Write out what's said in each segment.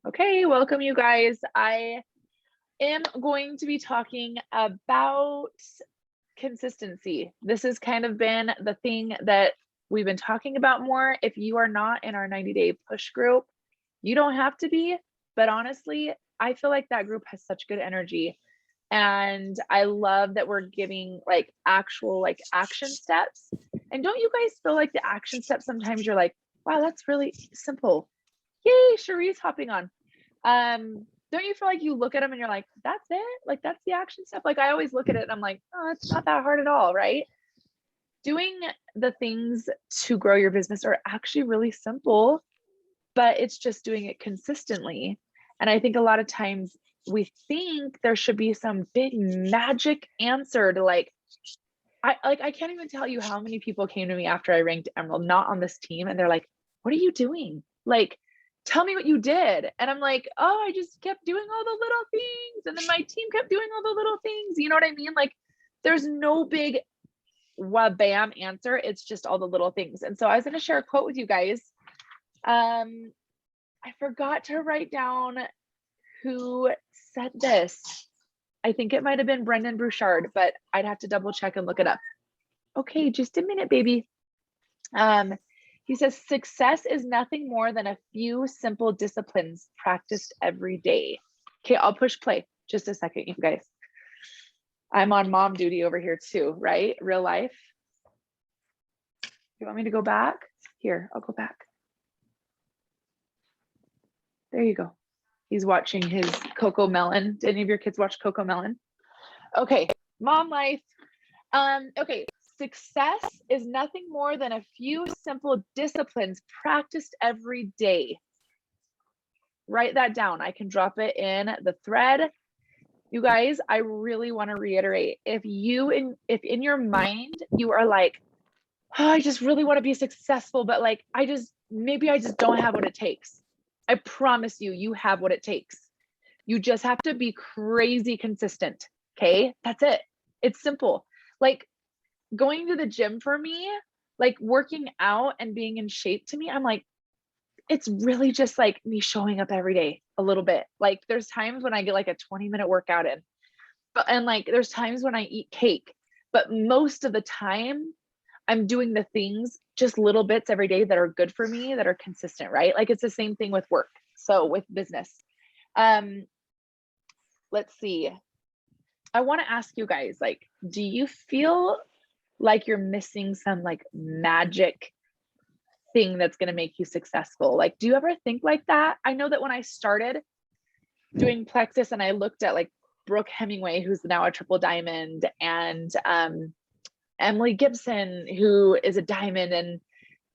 Okay, welcome you guys. I am going to be talking about consistency. This has kind of been the thing that we've been talking about more. If you are not in our 90-day push group, you don't have to be, but honestly, I feel like that group has such good energy. And I love that we're giving like actual like action steps. And don't you guys feel like the action steps sometimes you're like, wow, that's really simple. Yay, Cherie's hopping on. Don't you feel like you look at them and you're like, that's it? Like that's the action step? Like I always look at it and I'm like, oh, it's not that hard at all, right? Doing the things to grow your business are actually really simple, but it's just doing it consistently. And I think a lot of times we think there should be some big magic answer to like, I can't even tell you how many people came to me after I ranked Emerald, not on this team, and they're like, what are you doing? Like, tell me what you did. And I'm like, oh, I just kept doing all the little things. And then my team kept doing all the little things. You know what I mean? Like, there's no big bam answer. It's just all the little things. And so I was going to share a quote with you guys. I forgot to write down who said this. I think it might have been Brendan Bouchard, but I'd have to double check and look it up. Okay, just a minute, baby. He says, success is nothing more than a few simple disciplines practiced every day. Okay, I'll push play just a second, you guys. I'm on mom duty over here too, right? Real life. You want me to go back? Here, I'll go back. There you go. He's watching his CoComelon. Did any of your kids watch CoComelon? Okay, mom life. Okay, success is nothing more than a few simple disciplines practiced every day. Write that down. I can drop it in the thread. You guys, I really want to reiterate, if in your mind you are like, oh, I just really want to be successful, but like maybe I just don't have what it takes. I promise you, you have what it takes. You just have to be crazy consistent. Okay, that's it. It's simple. Like going to the gym for me, like working out and being in shape to me, I'm like, it's really just like me showing up every day a little bit. Like there's times when I get like a 20-minute workout in, and like there's times when I eat cake, but most of the time I'm doing the things, just little bits every day that are good for me, that are consistent, right? Like it's the same thing with work. So with business. Let's see. I want to ask you guys, like, do you feel like you're missing some like magic thing that's going to make you successful? Like, do you ever think like that? I know that when I started doing Plexus and I looked at like Brooke Hemingway, who's now a triple diamond, and Emily Gibson, who is a diamond, and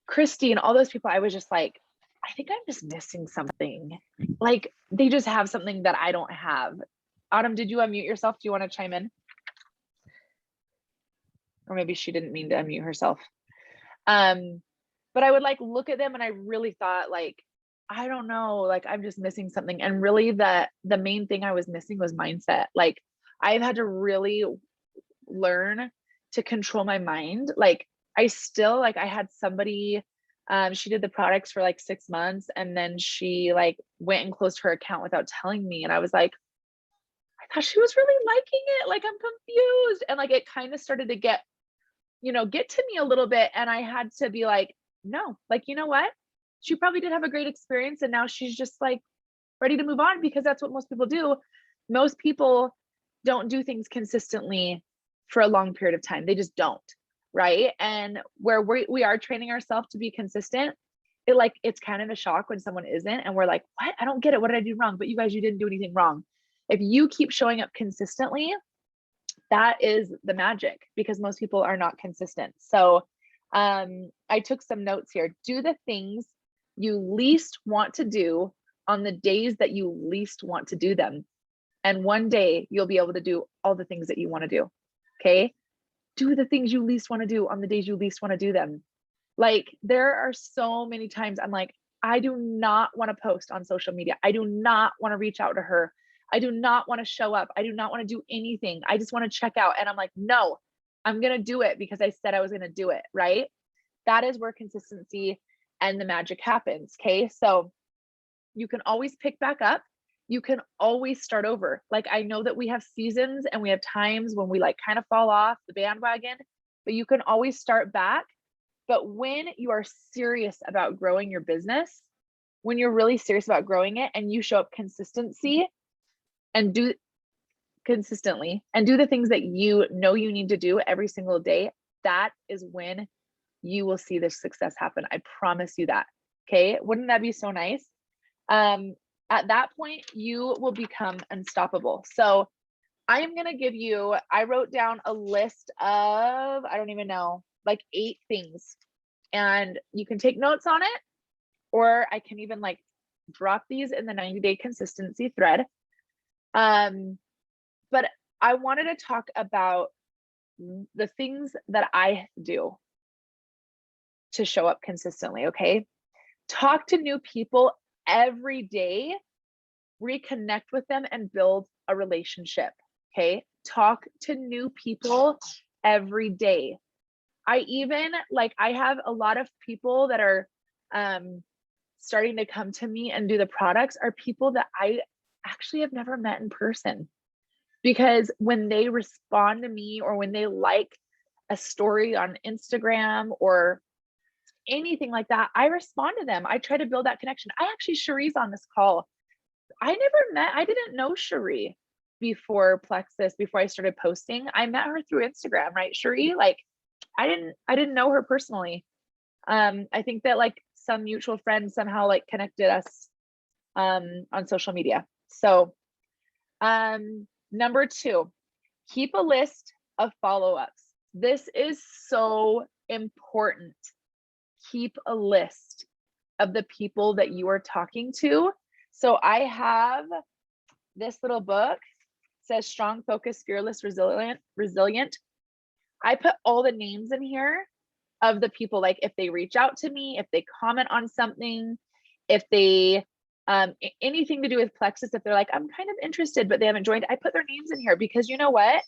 Christy, and all those people, I was just like, I think I'm just missing something. Like they just have something that I don't have. Autumn, did you unmute yourself? Do you want to chime in? Or maybe she didn't mean to unmute herself. But I would like look at them and I really thought like, I don't know, like I'm just missing something. And really the main thing I was missing was mindset. Like I've had to really learn to control my mind. Like I still like I had somebody, she did the products for like 6 months and then she like went and closed her account without telling me. And I was like, I thought she was really liking it. Like I'm confused. And like it kind of started to get to me a little bit. And I had to be like, no, like, you know what? She probably did have a great experience. And now she's just like ready to move on because that's what most people do. Most people don't do things consistently for a long period of time. They just don't. Right. And where we are training ourselves to be consistent, it's kind of a shock when someone isn't. And we're like, what? I don't get it. What did I do wrong? But you guys, you didn't do anything wrong. If you keep showing up consistently, that is the magic because most people are not consistent. So I took some notes here. Do the things you least want to do on the days that you least want to do them. And one day you'll be able to do all the things that you want to do. Okay. Do the things you least want to do on the days you least want to do them. Like there are so many times I'm like, I do not want to post on social media. I do not want to reach out to her. I do not want to show up. I do not want to do anything. I just want to check out. And I'm like, no, I'm going to do it because I said I was going to do it. Right. That is where consistency and the magic happens. Okay. So You can always pick back up. You can always start over. Like, I know that we have seasons and we have times when we like kind of fall off the bandwagon, but you can always start back. But when you are serious about growing your business, when you're really serious about growing it and you show up and do consistently and do the things that you know you need to do every single day, that is when you will see this success happen. I promise you that. Okay. Wouldn't that be so nice? At that point, you will become unstoppable. So I am going to give you, I wrote down a list of, I don't even know, like 8 things, and you can take notes on it, or I can even like drop these in the 90-day consistency thread. But I wanted to talk about the things that I do to show up consistently. Okay. Talk to new people every day, reconnect with them and build a relationship. Okay. Talk to new people every day. I have a lot of people that are starting to come to me and do the products are people that I actually have never met in person, because when they respond to me or when they like a story on Instagram or anything like that, I respond to them. I try to build that connection. Cherie's on this call. I didn't know Cherie before Plexus, before I started posting. I met her through Instagram, right, Cherie? Like, I didn't know her personally. I think that like some mutual friends somehow like connected us on social media. So number 2, keep a list of follow-ups. This is so important. Keep a list of the people that you are talking to. So I have this little book, says Strong, Focused, Fearless, Resilient. I put all the names in here of the people, like if they reach out to me, if they comment on something, if they anything to do with Plexus, if they're like, I'm kind of interested, but they haven't joined, I put their names in here, because you know what?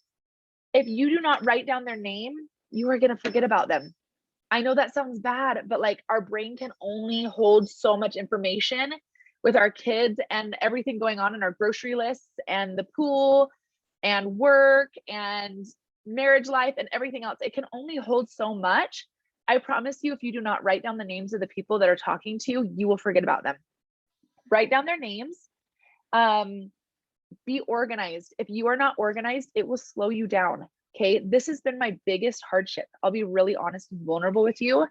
If you do not write down their name, you are going to forget about them. I know that sounds bad, but like our brain can only hold so much information with our kids and everything going on in our grocery lists and the pool and work and marriage life and everything else. It can only hold so much. I promise you, if you do not write down the names of the people that are talking to you, you will forget about them. Write down their names. Be organized. If you are not organized, it will slow you down. Okay. This has been my biggest hardship. I'll be really honest and vulnerable with you.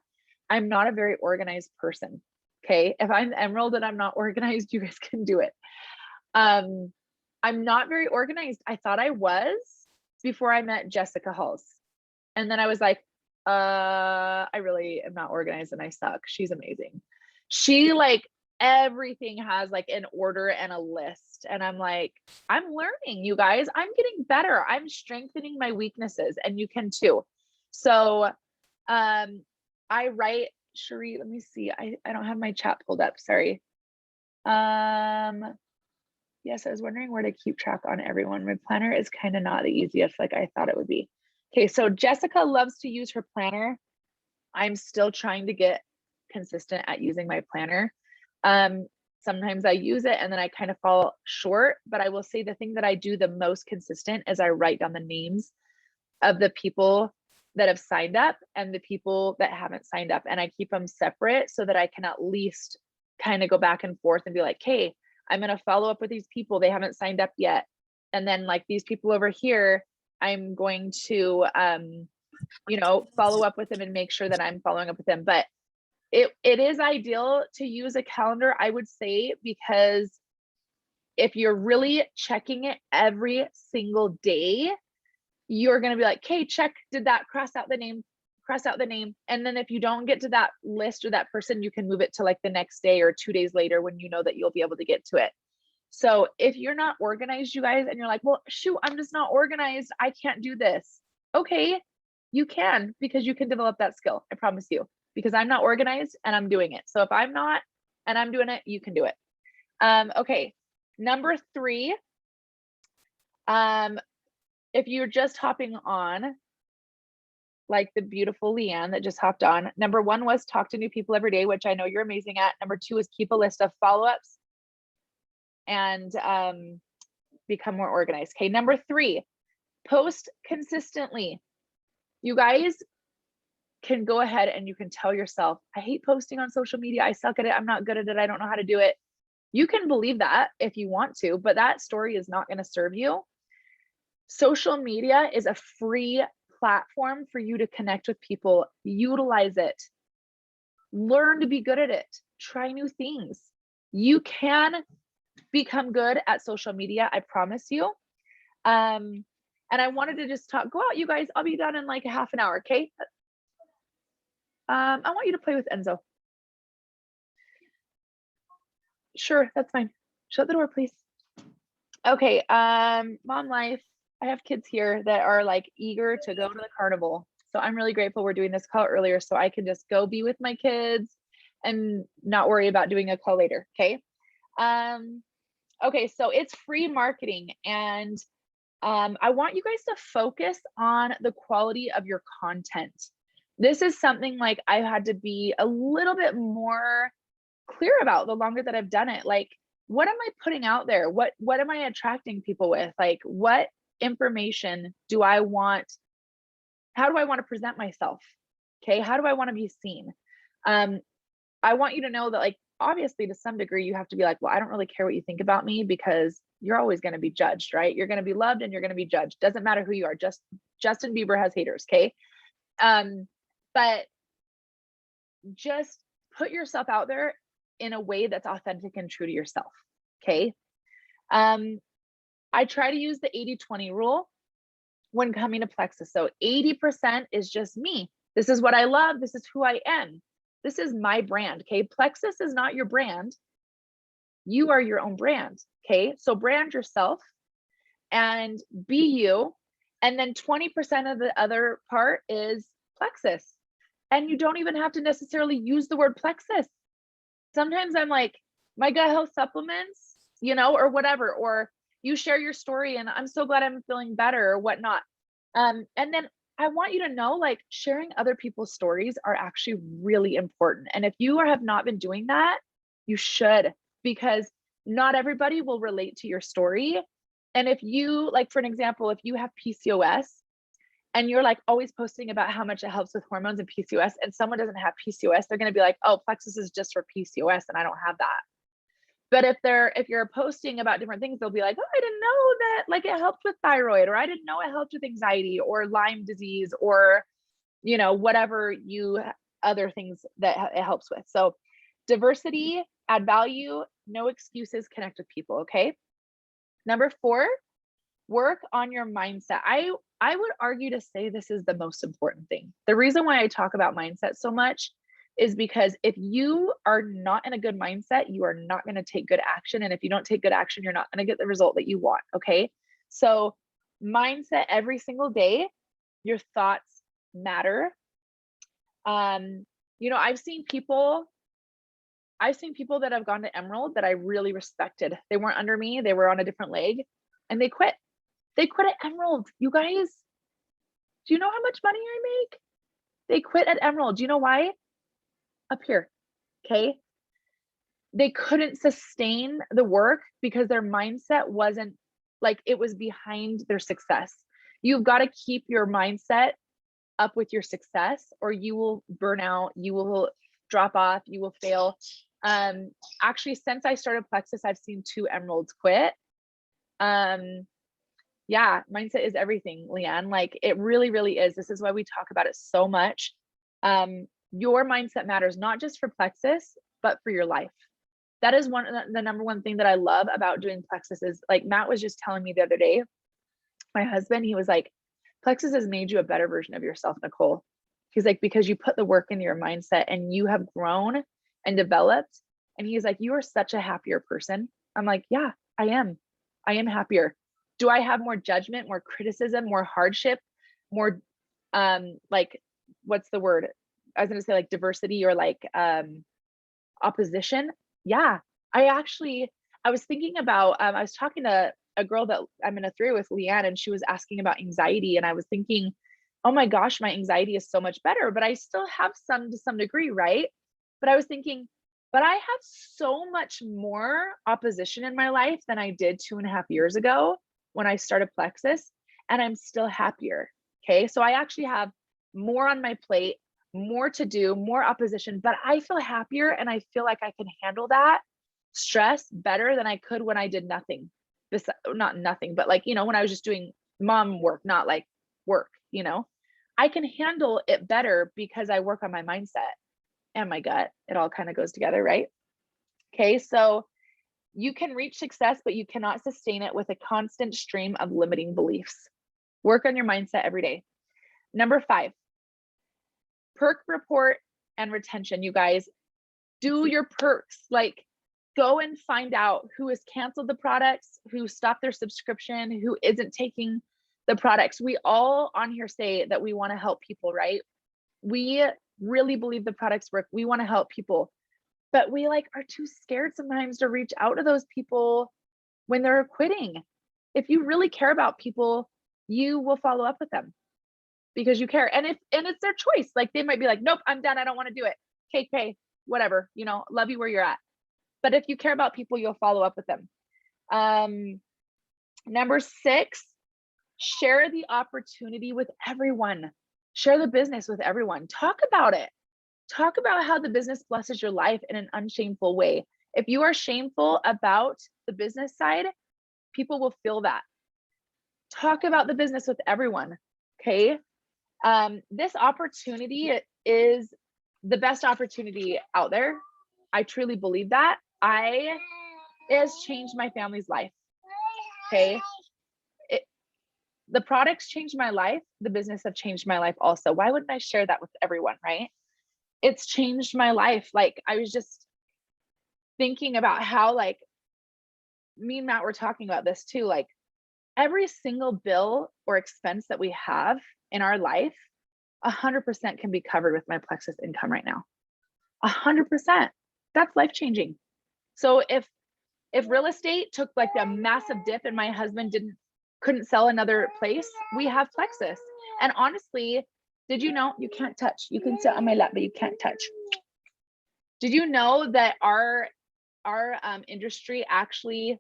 I'm not a very organized person. Okay. If I'm Emerald and I'm not organized, you guys can do it. I'm not very organized. I thought I was before I met Jessica Hulse. And then I was like, I really am not organized and I suck. She's amazing. She like everything has like an order and a list. And I'm like, I'm learning, you guys. I'm getting better. I'm strengthening my weaknesses, and you can too. So I write, Cherie, let me see. I don't have my chat pulled up. Sorry. Yes, I was wondering where to keep track on everyone. My planner is kind of not the easiest like I thought it would be. Okay, so Jessica loves to use her planner. I'm still trying to get consistent at using my planner. Sometimes I use it and then I kind of fall short, but I will say the thing that I do the most consistent is I write down the names of the people that have signed up and the people that haven't signed up, and I keep them separate so that I can at least kind of go back and forth and be like, hey, I'm going to follow up with these people. They haven't signed up yet. And then like these people over here, I'm going to, follow up with them and make sure that I'm following up with them. But it is ideal to use a calendar, I would say, because if you're really checking it every single day, you're going to be like, okay, check, did that, cross out the name. And then if you don't get to that list or that person, you can move it to like the next day or 2 days later when you know that you'll be able to get to it. So if you're not organized, you guys, and you're like, well, shoot, I'm just not organized, I can't do this. Okay, you can, because you can develop that skill. I promise you, because I'm not organized and I'm doing it. So if I'm not and I'm doing it, you can do it. Okay, number 3, if you're just hopping on, like the beautiful Leanne that just hopped on, number 1 was talk to new people every day, which I know you're amazing at. Number 2 is keep a list of follow-ups. and become more organized. Okay, number 3, post consistently. You guys can go ahead and you can tell yourself, I hate posting on social media. I suck at it. I'm not good at it. I don't know how to do it. You can believe that if you want to, but that story is not going to serve you. Social media is a free platform for you to connect with people. Utilize it. Learn to be good at it. Try new things. You can become good at social media. I promise you. And I wanted to just go out, you guys. I'll be done in like a half an hour. Okay. I want you to play with Enzo. Sure, that's fine. Shut the door, please. Okay, mom life. I have kids here that are like eager to go to the carnival. So I'm really grateful we're doing this call earlier so I can just go be with my kids and not worry about doing a call later. Okay. Okay, so it's free marketing, and I want you guys to focus on the quality of your content. This is something like I've had to be a little bit more clear about the longer that I've done it. Like, what am I putting out there? What am I attracting people with? Like, what information do I want? How do I want to present myself? Okay, how do I want to be seen? I want you to know that, like, obviously to some degree you have to be like, well, I don't really care what you think about me, because you're always going to be judged, right? You're going to be loved and you're going to be judged. Doesn't matter who you are. Just Justin Bieber has haters. Okay. But just put yourself out there in a way that's authentic and true to yourself. Okay. I try to use the 80-20 rule when coming to Plexus. So 80% is just me. This is what I love. This is who I am. This is my brand. Okay. Plexus is not your brand. You are your own brand. Okay. So brand yourself and be you. And then 20% of the other part is Plexus. And you don't even have to necessarily use the word Plexus. Sometimes I'm like, my gut health supplements, or whatever, or you share your story and I'm so glad I'm feeling better or whatnot. And then I want you to know, like, sharing other people's stories are actually really important. And if you have not been doing that, you should, because not everybody will relate to your story. And if you, like, for an example, if you have PCOS and you're like always posting about how much it helps with hormones and PCOS, and someone doesn't have PCOS, they're going to be like, oh, Plexus is just for PCOS and I don't have that. But if you're posting about different things, they'll be like, oh, I didn't know that, like, it helped with thyroid, or I didn't know it helped with anxiety or Lyme disease, or, whatever other things that it helps with. So diversity, add value, no excuses, connect with people. Okay. Number 4, work on your mindset. I would argue to say this is the most important thing. The reason why I talk about mindset so much is because if you are not in a good mindset, you are not going to take good action. And if you don't take good action, you're not going to get the result that you want. Okay. So mindset every single day, your thoughts matter. I've seen people that have gone to Emerald that I really respected. They weren't under me. They were on a different leg and they quit. They quit at Emerald. You guys, do you know how much money I make? They quit at Emerald. Do you know why? Up here. Okay. They couldn't sustain the work because their mindset wasn't, like, it was behind their success. You've got to keep your mindset up with your success, or you will burn out, you will drop off, you will fail. Actually, since I started Plexus, I've seen 2 Emeralds quit. Yeah, mindset is everything, Leanne. Like, it really, really is. This is why we talk about it so much. Your mindset matters, not just for Plexus, but for your life. That is the number one thing that I love about doing Plexus is, like, Matt was just telling me the other day, my husband, he was like, Plexus has made you a better version of yourself, Nicole. He's like, because you put the work into your mindset and you have grown and developed. And he's like, you are such a happier person. I'm like, yeah, I am. I am happier. Do I have more judgment, more criticism, more hardship, more, like, what's the word? I was going to say, like, diversity, or like, opposition. Yeah. I was thinking about, I was talking to a girl that I'm in a 3 with, Leanne, and she was asking about anxiety. And I was thinking, oh my gosh, my anxiety is so much better, but I still have some to some degree. Right. But I was thinking, but I have so much more opposition in my life than I did 2.5 years ago when I started Plexus, and I'm still happier. Okay. So I actually have more on my plate, more to do, more opposition, but I feel happier and I feel like I can handle that stress better than I could when I did nothing. Not nothing, but like, when I was just doing mom work, not like work. I can handle it better because I work on my mindset and my gut. It all kind of goes together, right? Okay. So you can reach success, but you cannot sustain it with a constant stream of limiting beliefs. Work on your mindset every day. Number 5, perk report and retention. You guys, do your perks. Like, go and find out who has canceled the products, who stopped their subscription, who isn't taking the products. We all on here say that we want to help people, right? We really believe the products work. We want to help people, but we like are too scared sometimes to reach out to those people when they're quitting. If you really care about people, you will follow up with them because you care. And it's their choice. Like, they might be like, nope, I'm done. I don't want to do it. KK, whatever, love you where you're at. But if you care about people, you'll follow up with them. Number 6, share the opportunity with everyone. Share the business with everyone. Talk about it. Talk about how the business blesses your life in an unshameful way. If you are shameful about the business side, people will feel that. Talk about the business with everyone. Okay. This opportunity is the best opportunity out there. I truly believe that. It has changed my family's life. Okay. The products changed my life. The business have changed my life also. Why wouldn't I share that with everyone, right? It's changed my life. Like, I was just thinking about how, like, me and Matt were talking about this too. Like, every single bill or expense that we have in our life, 100% can be covered with my Plexus income right now. 100%. That's life changing. So if real estate took like a massive dip and my husband couldn't sell another place, we have Plexus. And honestly, did you know you can't touch? You can sit on my lap, but you can't touch. Did you know that our industry actually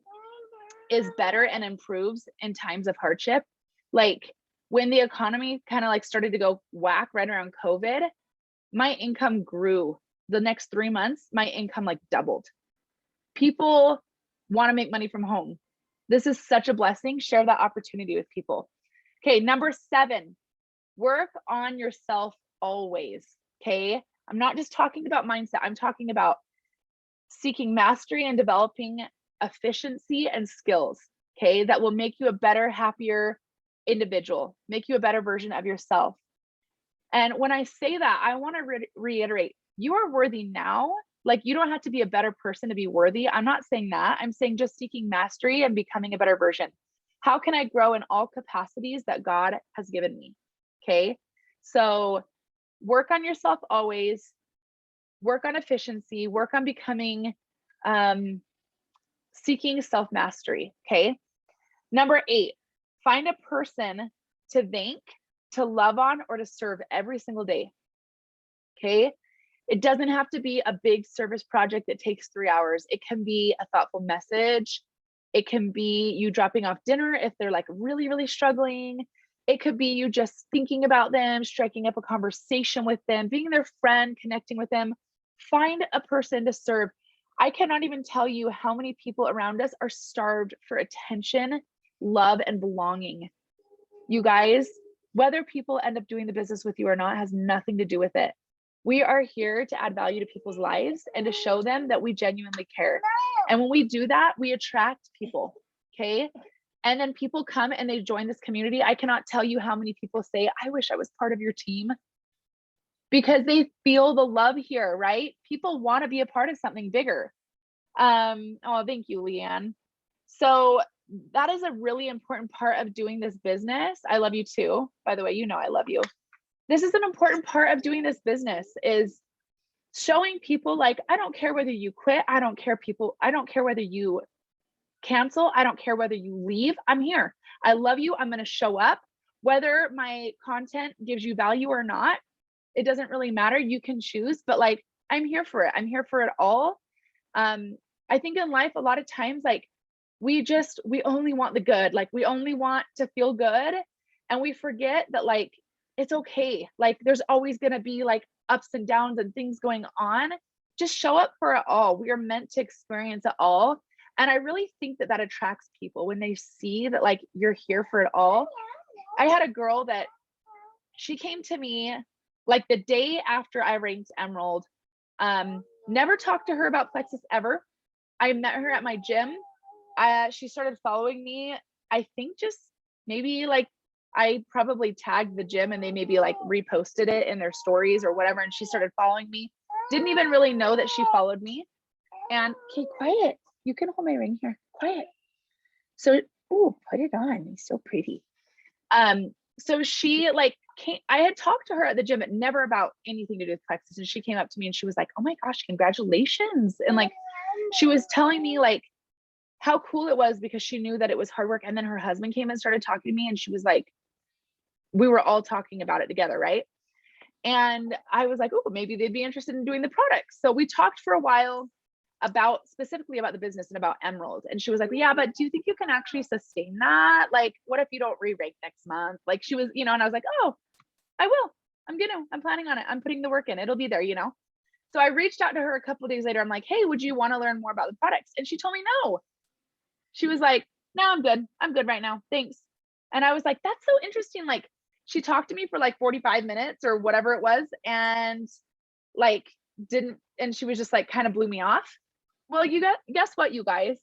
is better and improves in times of hardship? Like, when the economy kind of like started to go whack right around COVID, my income grew. The next 3 months, my income like doubled. People want to make money from home. This is such a blessing. Share that opportunity with people. Okay, number 7, work on yourself always. Okay, I'm not just talking about mindset. I'm talking about seeking mastery and developing efficiency and skills. Okay, that will make you a better, happier individual, make you a better version of yourself. And when I say that, I want to reiterate, you are worthy now. Like, you don't have to be a better person to be worthy. I'm not saying that. I'm saying just seeking mastery and becoming a better version. How can I grow in all capacities that God has given me? Okay. So work on yourself always, work on efficiency, work on becoming, seeking self-mastery. Okay. Number 8, find a person to thank, to love on, or to serve every single day. Okay. It doesn't have to be a big service project that takes 3 hours. It can be a thoughtful message. It can be you dropping off dinner if they're like really, really struggling. It could be you just thinking about them, striking up a conversation with them, being their friend, connecting with them. Find a person to serve. I cannot even tell you how many people around us are starved for attention, love, and belonging. You guys, whether people end up doing the business with you or not has nothing to do with it. We are here to add value to people's lives and to show them that we genuinely care. And when we do that, we attract people. Okay. And then people come and they join this community. I cannot tell you how many people say, I wish I was part of your team, because they feel the love here, right? People want to be a part of something bigger. Oh, thank you, Leanne. So that is a really important part of doing this business. I love you too. By the way, I love you. This is an important part of doing this business, is showing people, like, I don't care whether you quit. I don't care whether you cancel. I don't care whether you leave. I'm here. I love you. I'm going to show up. Whether my content gives you value or not, it doesn't really matter. You can choose, but like, I'm here for it. I'm here for it all. I think in life, a lot of times, like we only want the good, like we only want to feel good. And we forget that like, it's okay. Like there's always going to be like ups and downs and things going on. Just show up for it all. We are meant to experience it all. And I really think that that attracts people when they see that like you're here for it all. I had a girl that she came to me like the day after I ranked Emerald. Never talked to her about Plexus ever. I met her at my gym. She started following me. I think just maybe like I probably tagged the gym and they maybe like reposted it in their stories or whatever. And she started following me. Didn't even really know that she followed me. And okay, quiet. You can hold my ring here. Quiet. So, oh, put it on. It's so pretty. So she like I had talked to her at the gym, but never about anything to do with Plexus. And she came up to me and she was like, oh my gosh, congratulations. And like, she was telling me like how cool it was because she knew that it was hard work. And then her husband came and started talking to me and she was like, we were all talking about it together, right? And I was like, oh, maybe they'd be interested in doing the products. So we talked for a while specifically about the business and about Emerald. And she was like, yeah, but do you think you can actually sustain that? Like, what if you don't re-rank next month? Like she was, and I was like, oh, I will. I'm planning on it. I'm putting the work in. It'll be there, So I reached out to her a couple of days later. I'm like, hey, would you want to learn more about the products? And she told me no. She was like, no, I'm good. I'm good right now. Thanks. And I was like, that's so interesting. Like she talked to me for like 45 minutes or whatever it was. And like, and she was just like, kind of blew me off. Well, guess what, you guys?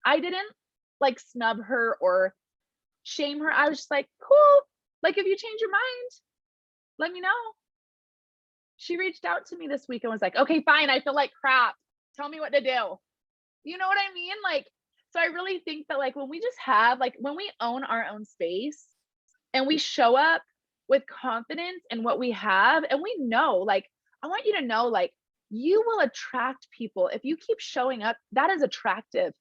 I didn't like snub her or shame her. I was just like, cool. Like, if you change your mind, let me know. She reached out to me this week and was like, okay, fine. I feel like crap. Tell me what to do. You know what I mean? Like, so I really think that like when we just have like when we own our own space and we show up with confidence in what we have and we know, like, I want you to know, like, you will attract people. If you keep showing up, that is attractive.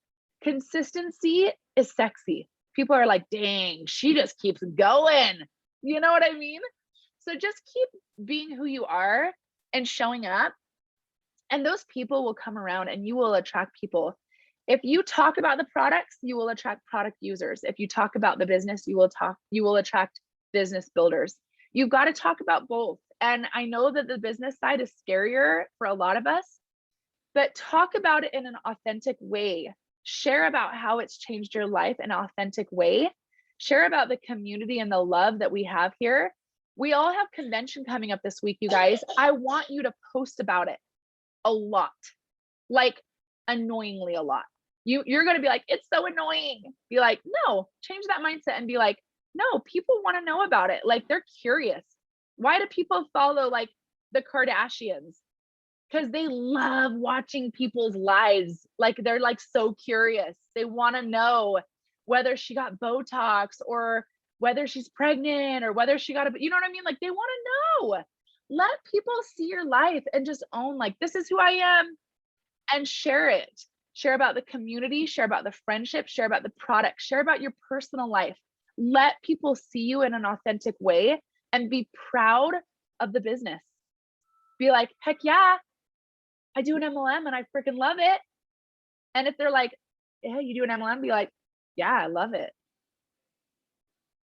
Consistency is sexy. People are like, dang, she just keeps going. You know what I mean? So just keep being who you are and showing up, and those people will come around and you will attract people. If you talk about the products, you will attract product users. If you talk about the business, you will attract business builders. You've got to talk about both. And I know that the business side is scarier for a lot of us, but talk about it in an authentic way. Share about how it's changed your life in an authentic way. Share about the community and the love that we have here. We all have convention coming up this week, you guys. I want you to post about it a lot, like annoyingly a lot. You're going to be like, it's so annoying. Be like, no, change that mindset and be like, no, people want to know about it. Like they're curious. Why do people follow like the Kardashians? Because they love watching people's lives. Like they're like so curious. They want to know whether she got Botox or whether she's pregnant or whether she got you know what I mean? Like they want to know. Let people see your life and just own like, this is who I am, and share it. Share about the community, share about the friendship, share about the product, share about your personal life. Let people see you in an authentic way and be proud of the business. Be like, heck yeah, I do an MLM and I freaking love it. And if they're like, yeah, you do an MLM, be like, yeah, I love it.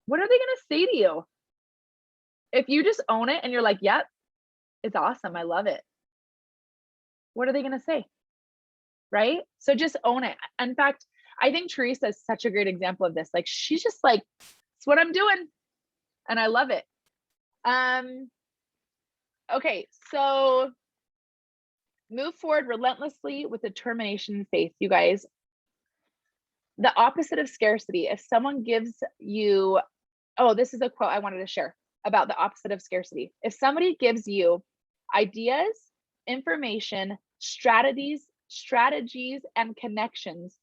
What are they going to say to you? If you just own it and you're like, yep, it's awesome, I love it. What are they going to say? Right? So just own it. In fact, I think Teresa is such a great example of this. Like, she's just like, it's what I'm doing. And I love it. Okay. So move forward relentlessly with determination and faith, you guys. The opposite of scarcity. If someone gives you, oh, this is a quote I wanted to share about the opposite of scarcity. If somebody gives you ideas, information, strategies, and connections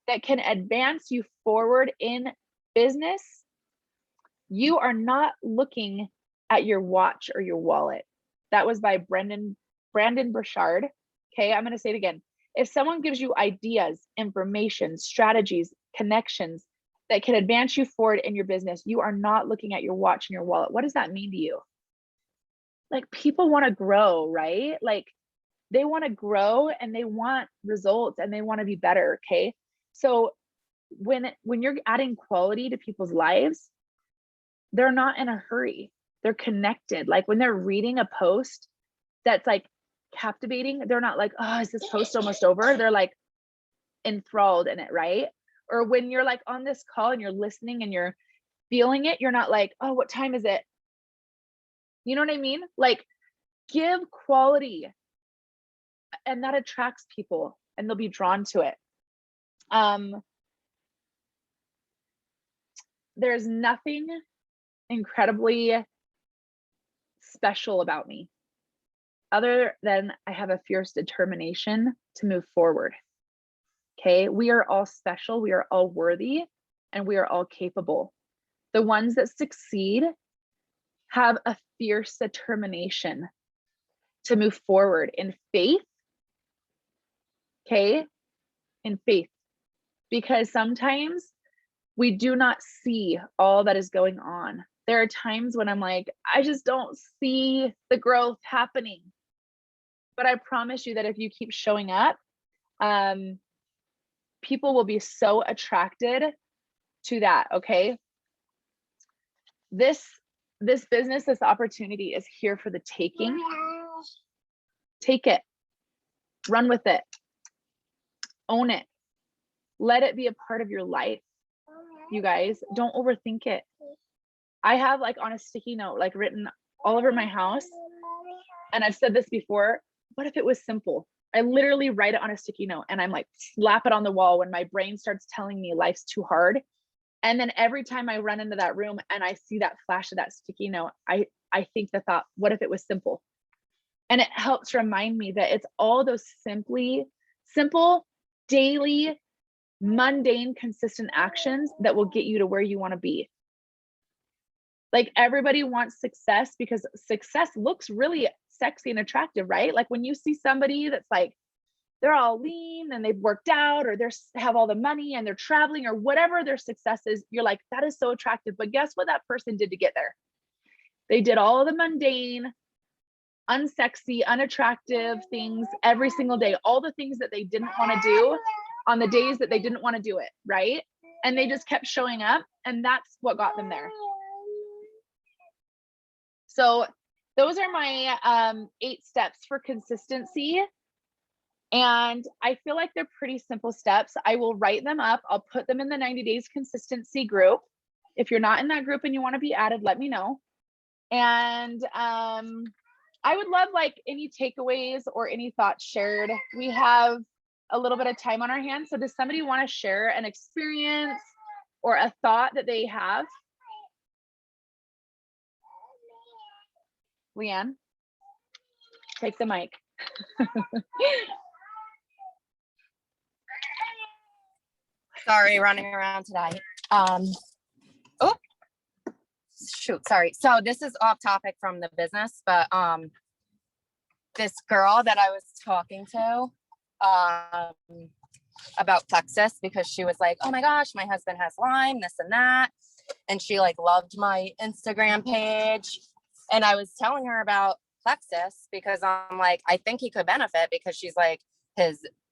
that can advance you forward in business, you are not looking at your watch or your wallet. That was by Brandon Burchard. Okay, I'm going to say it again. If someone gives you ideas, information, strategies, connections that can advance you forward in your business, you are not looking at your watch and your wallet. What does that mean to you? Like, people want to grow, right? Like, they want to grow and they want results and they want to be better. Okay. So when you're adding quality to people's lives, they're not in a hurry. They're connected. Like when they're reading a post that's like captivating, they're not like, oh, is this post almost over? They're like enthralled in it, right? Or when you're like on this call and you're listening and you're feeling it, you're not like, oh, what time is it? You know what I mean? Like, give quality, and that attracts people and they'll be drawn to it. There's nothing incredibly special about me other than I have a fierce determination to move forward. Okay, we are all special, we are all worthy, and we are all capable. The ones that succeed have a fierce determination to move forward in faith. Okay, in faith, because sometimes we do not see all that is going on. There are times when I'm like, I just don't see the growth happening. But I promise you that if you keep showing up, people will be so attracted to that. Okay. This business, this opportunity is here for the taking. Take it, run with it, own it, let it be a part of your life. You guys, don't overthink it. I have like on a sticky note, like written all over my house. And I've said this before, what if it was simple? I literally write it on a sticky note and I'm like, slap it on the wall when my brain starts telling me life's too hard. And then every time I run into that room and I see that flash of that sticky note, I think the thought, what if it was simple? And it helps remind me that it's all those simple, daily, mundane, consistent actions that will get you to where you want to be. Like everybody wants success because success looks really sexy and attractive, right? Like when you see somebody that's like, they're all lean and they've worked out, or they have all the money and they're traveling, or whatever their success is, you're like, that is so attractive. But guess what that person did to get there? They did all of the mundane, unsexy, unattractive things every single day, all the things that they didn't want to do on the days that they didn't want to do it, right? And they just kept showing up, and that's what got them there. So those are my 8 steps for consistency. And I feel like they're pretty simple steps. I will write them up. I'll put them in the 90 days consistency group. If you're not in that group and you want to be added, let me know. And I would love like any takeaways or any thoughts shared. We have a little bit of time on our hands. So does somebody want to share an experience or a thought that they have? Leanne, take the mic. Sorry, running around today. Oh, shoot, sorry. So this is off topic from the business, but this girl that I was talking to about Plexus, because she was like, oh my gosh, my husband has Lyme, this and that. And she like loved my Instagram page. And I was telling her about Plexus because I'm like, I think he could benefit, because she's like,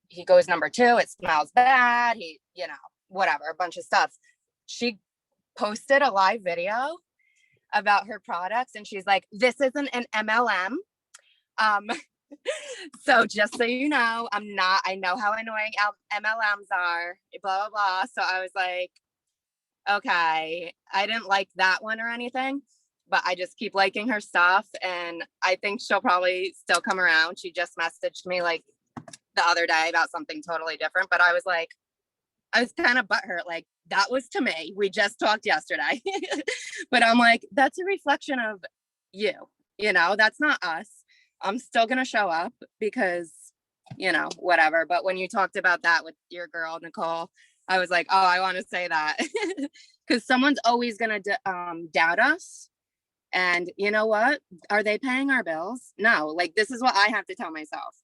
he goes number 2, it smells bad, he, you know, whatever, a bunch of stuff. She posted a live video about her products and she's like, this isn't an MLM. So just so you know, I know how annoying MLMs are, blah, blah, blah. So I was like, okay, I didn't like that one or anything, but I just keep liking her stuff. And I think she'll probably still come around. She just messaged me like the other day about something totally different, but I was kind of butthurt, like that was to me, we just talked yesterday. But I'm like, that's a reflection of you know, that's not us. I'm still gonna show up because, you know, whatever. But when you talked about that with your girl Nicole, I was like, oh, I want to say that because someone's always gonna doubt us. And you know what, are they paying our bills? No, like this is what I have to tell myself.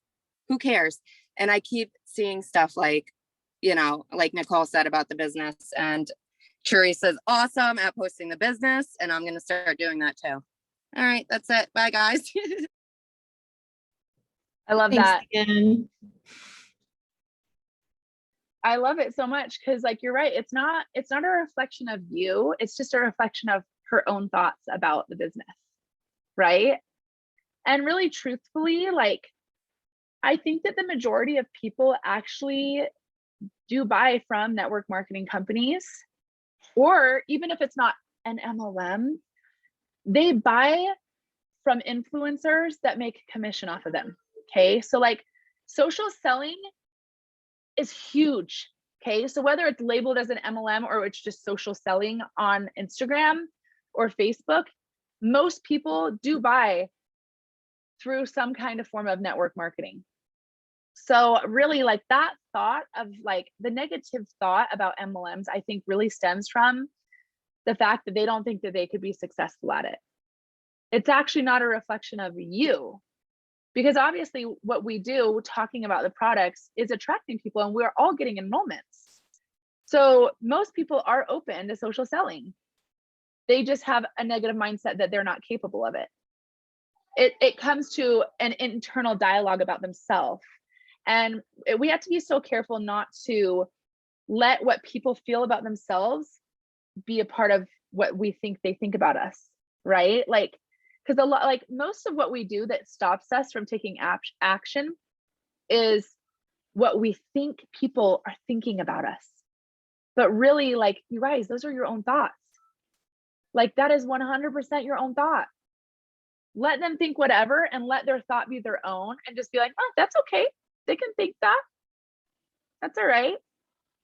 Who cares? And I keep seeing stuff like, you know, like Nicole said about the business, and Teresa's awesome at posting the business, and I'm going to start doing that too. All right, that's it. Bye guys. I love Thanks that. again. I love it so much because like you're right, it's not a reflection of you, it's just a reflection of her own thoughts about the business, right? And really truthfully, like I think that the majority of people actually do buy from network marketing companies, or even if it's not an MLM, they buy from influencers that make commission off of them. Okay. So like social selling is huge. Okay. So whether it's labeled as an MLM or it's just social selling on Instagram or Facebook, most people do buy through some kind of form of network marketing. So really like that thought of like the negative thought about MLMs, I think really stems from the fact that they don't think that they could be successful at it. It's actually not a reflection of you, because obviously what we do talking about the products is attracting people and we're all getting enrollments. So most people are open to social selling. They just have a negative mindset that they're not capable of it. It comes to an internal dialogue about themselves. And we have to be so careful not to let what people feel about themselves be a part of what we think they think about us, right? Like, because a lot, like most of what we do that stops us from taking action is what we think people are thinking about us. But really, like, you guys, those are your own thoughts. Like, that is 100% your own thought. Let them think whatever and let their thought be their own and just be like, oh, that's okay. They can think that. That's all right.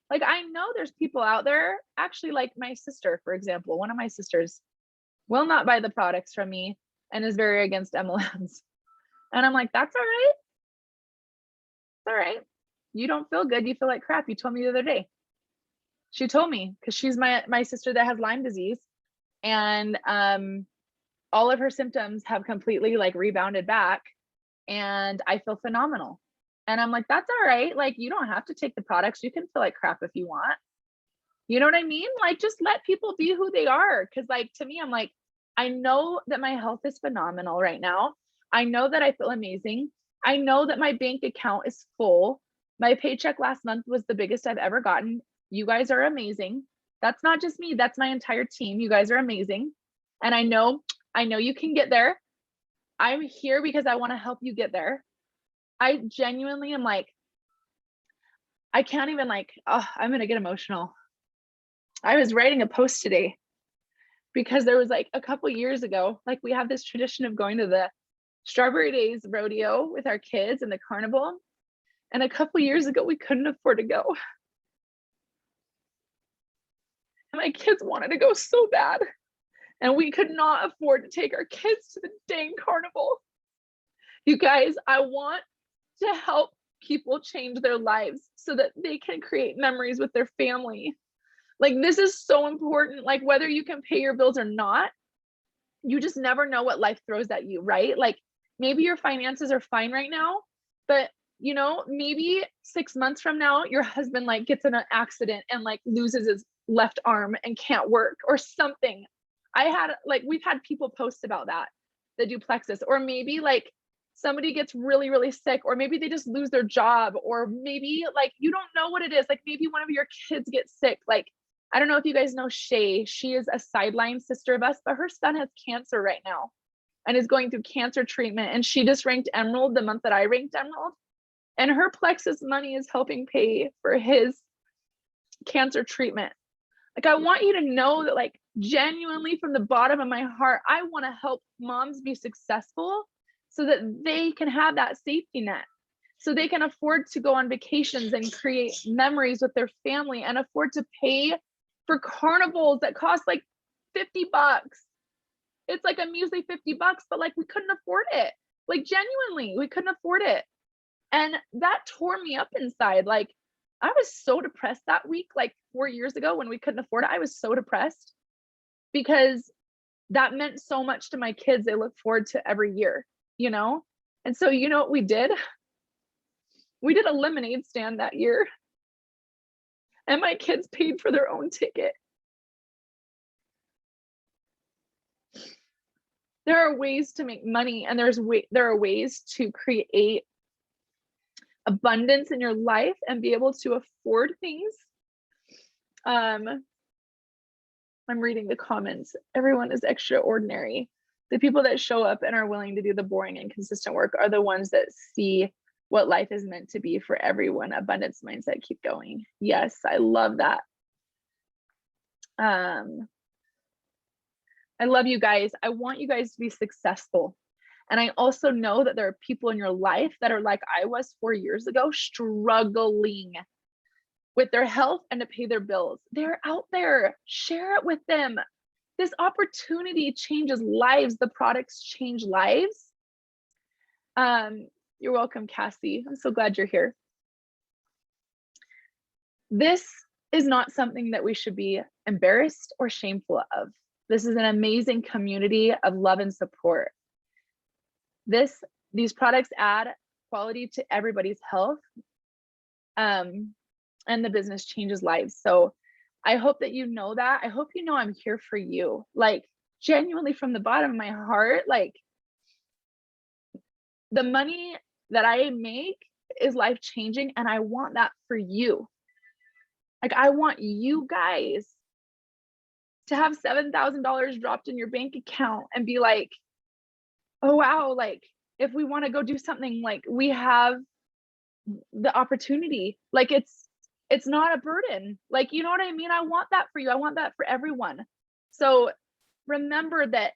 Like, I know there's people out there, actually, like my sister, for example, one of my sisters will not buy the products from me and is very against MLMs. And I'm like, that's all right. It's all right. You don't feel good. You feel like crap. You told me the other day. She told me, because she's my sister that has Lyme disease. And all of her symptoms have completely like rebounded back. And I feel phenomenal. And I'm like, that's all right. Like, you don't have to take the products. You can feel like crap if you want. You know what I mean? Like, just let people be who they are. Cause like, to me, I'm like, I know that my health is phenomenal right now. I know that I feel amazing. I know that my bank account is full. My paycheck last month was the biggest I've ever gotten. You guys are amazing. That's not just me. That's my entire team. You guys are amazing. And I know you can get there. I'm here because I want to help you get there. I genuinely am like, I can't even like, oh, I'm going to get emotional. I was writing a post today because there was like a couple years ago, like we have this tradition of going to the Strawberry Days rodeo with our kids and the carnival. And a couple years ago, we couldn't afford to go. And my kids wanted to go so bad. And we could not afford to take our kids to the dang carnival. You guys, I want to help people change their lives so that they can create memories with their family. Like, this is so important. Like, whether you can pay your bills or not, you just never know what life throws at you, right? Like, maybe your finances are fine right now, but you know, maybe 6 months from now, your husband like gets in an accident and like loses his left arm and can't work or something. We've had people post about that, the duplexes, or maybe like somebody gets really, really sick, or maybe they just lose their job, or maybe like, you don't know what it is. Like maybe one of your kids gets sick. Like, I don't know if you guys know Shay. She is a sideline sister of us, but her son has cancer right now and is going through cancer treatment. And she just ranked Emerald the month that I ranked Emerald. And her Plexus money is helping pay for his cancer treatment. Like, I want you to know that, like, genuinely from the bottom of my heart, I want to help moms be successful so that they can have that safety net, so they can afford to go on vacations and create memories with their family and afford to pay for carnivals that cost like $50. It's like a measly $50, but like we couldn't afford it. Like, genuinely, we couldn't afford it. And that tore me up inside. Like, I was so depressed that week, like 4 years ago when we couldn't afford it. I was so depressed because that meant so much to my kids. They look forward to every year, you know? And so, you know what we did? We did a lemonade stand that year. And my kids paid for their own ticket. There are ways to make money, and there are ways to create abundance in your life and be able to afford things. I'm reading the comments. Everyone is extraordinary. The people that show up and are willing to do the boring and consistent work are the ones that see what life is meant to be for everyone. Abundance mindset, keep going. Yes, I love that. I love you guys. I want you guys to be successful. And I also know that there are people in your life that are like I was 4 years ago, struggling with their health and to pay their bills. They're out there. Share it with them. This opportunity changes lives. The products change lives. You're welcome, Cassie. I'm so glad you're here. This is not something that we should be embarrassed or shameful of. This is an amazing community of love and support. These products add quality to everybody's health, and the business changes lives. So I hope that you know that. I hope you know I'm here for you. Like, genuinely from the bottom of my heart, like, the money that I make is life changing, and I want that for you. Like, I want you guys to have $7,000 dropped in your bank account and be like, oh wow, like, if we want to go do something, like, we have the opportunity. Like, it's not a burden. Like, you know what I mean? I want that for you. I want that for everyone. So remember that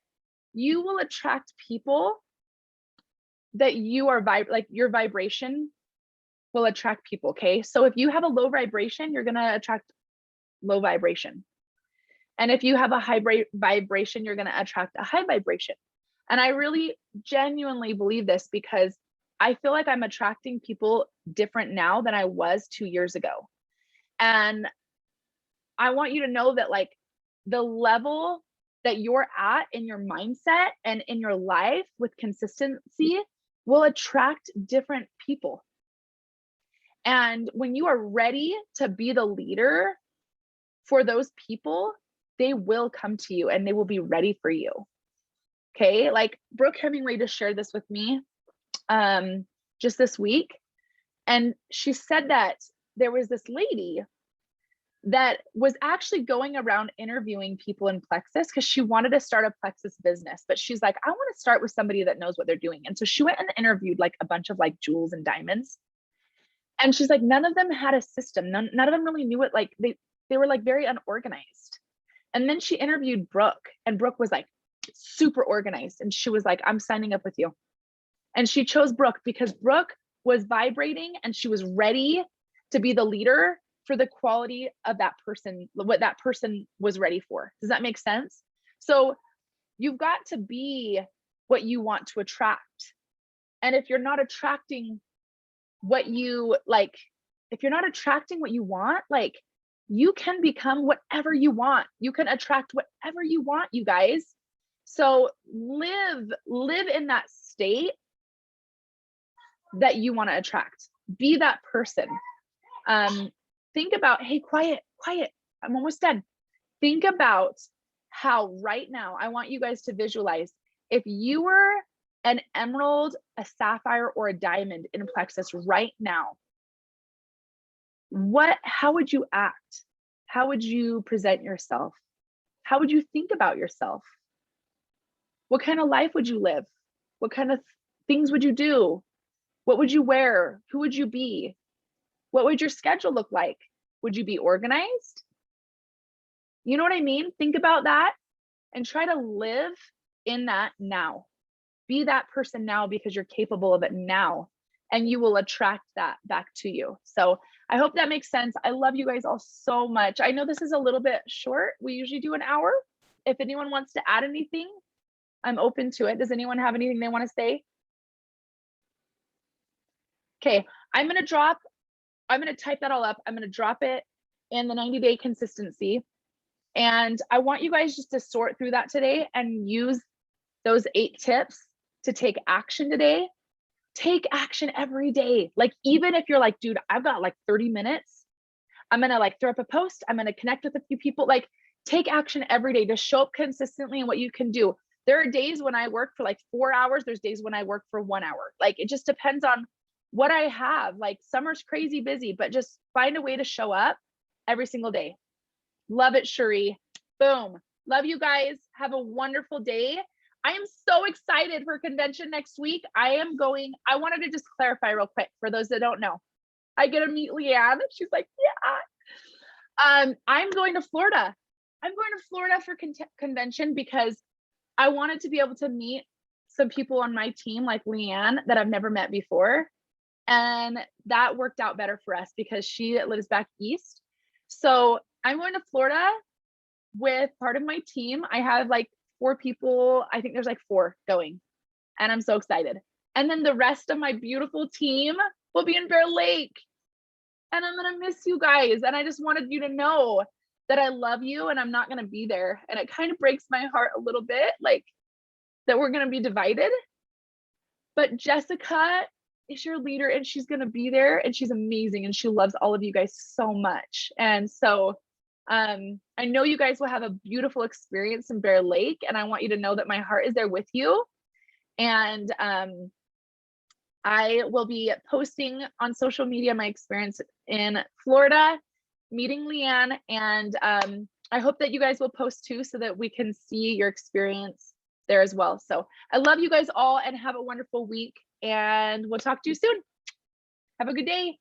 you will attract people that you are like, your vibration will attract people. Okay. So if you have a low vibration, you're going to attract low vibration. And if you have a high vibration, you're going to attract a high vibration. And I really genuinely believe this because I feel like I'm attracting people different now than I was 2 years ago. And I want you to know that, like, the level that you're at in your mindset and in your life with consistency will attract different people. And when you are ready to be the leader for those people, they will come to you and they will be ready for you. Okay. Like, Brooke Hemingway just shared this with me just this week. And she said that there was this lady that was actually going around interviewing people in Plexus because she wanted to start a Plexus business. But she's like, I want to start with somebody that knows what they're doing. And so she went and interviewed like a bunch of like jewels and diamonds. And she's like, none of them had a system. None of them really knew it. Like, they were like very unorganized. And then she interviewed Brooke, and Brooke was like super organized. And she was like, I'm signing up with you. And she chose Brooke because Brooke was vibrating and she was ready to be the leader for the quality of that person, what that person was ready for. Does that make sense? So you've got to be what you want to attract. And if you're not attracting what you like, if you're not attracting what you want, like, you can become whatever you want. You can attract whatever you want, you guys. So live in that state that you want to attract. Be that person. Think about, hey, quiet, I'm almost done. Think about how right now, I want you guys to visualize, if you were an emerald, a sapphire, or a diamond in Plexus right now, how would you act? How would you present yourself? How would you think about yourself? What kind of life would you live? What kind of things would you do? What would you wear? Who would you be? What would your schedule look like? Would you be organized? You know what I mean? Think about that and try to live in that now. Be that person now because you're capable of it now, and you will attract that back to you. So I hope that makes sense. I love you guys all so much. I know this is a little bit short. We usually do an hour. If anyone wants to add anything, I'm open to it. Does anyone have anything they want to say? Okay, I'm going to type that all up. I'm going to drop it in the 90-day consistency. And I want you guys just to sort through that today and use those 8 tips to take action today. Take action every day. Like, even if you're like, dude, I've got like 30 minutes, I'm going to like throw up a post. I'm going to connect with a few people. Like, take action every day to show up consistently in what you can do. There are days when I work for like 4 hours. There's days when I work for 1 hour. Like, it just depends on what I have. Like summer's crazy busy, but just find a way to show up every single day. Love it, Cherie. Boom. Love you guys. Have a wonderful day. I am so excited for convention next week. I wanted to just clarify real quick for those that don't know. I get to meet Leanne. She's like, yeah. I'm going to Florida. I'm going to Florida for convention because I wanted to be able to meet some people on my team like Leanne that I've never met before. And that worked out better for us because she lives back east. So I'm going to Florida with part of my team. I have like 4 people. I think there's like 4 going, and I'm so excited. And then the rest of my beautiful team will be in Bear Lake, and I'm gonna miss you guys. And I just wanted you to know that I love you and I'm not gonna be there. And it kind of breaks my heart a little bit, like that we're gonna be divided. But Jessica is your leader and she's gonna be there and she's amazing and she loves all of you guys so much. And so I know you guys will have a beautiful experience in Bear Lake, and I want you to know that my heart is there with you. And I will be posting on social media my experience in Florida, meeting Leanne, and I hope that you guys will post too so that we can see your experience there as well. So I love you guys all and have a wonderful week, and we'll talk to you soon. Have a good day.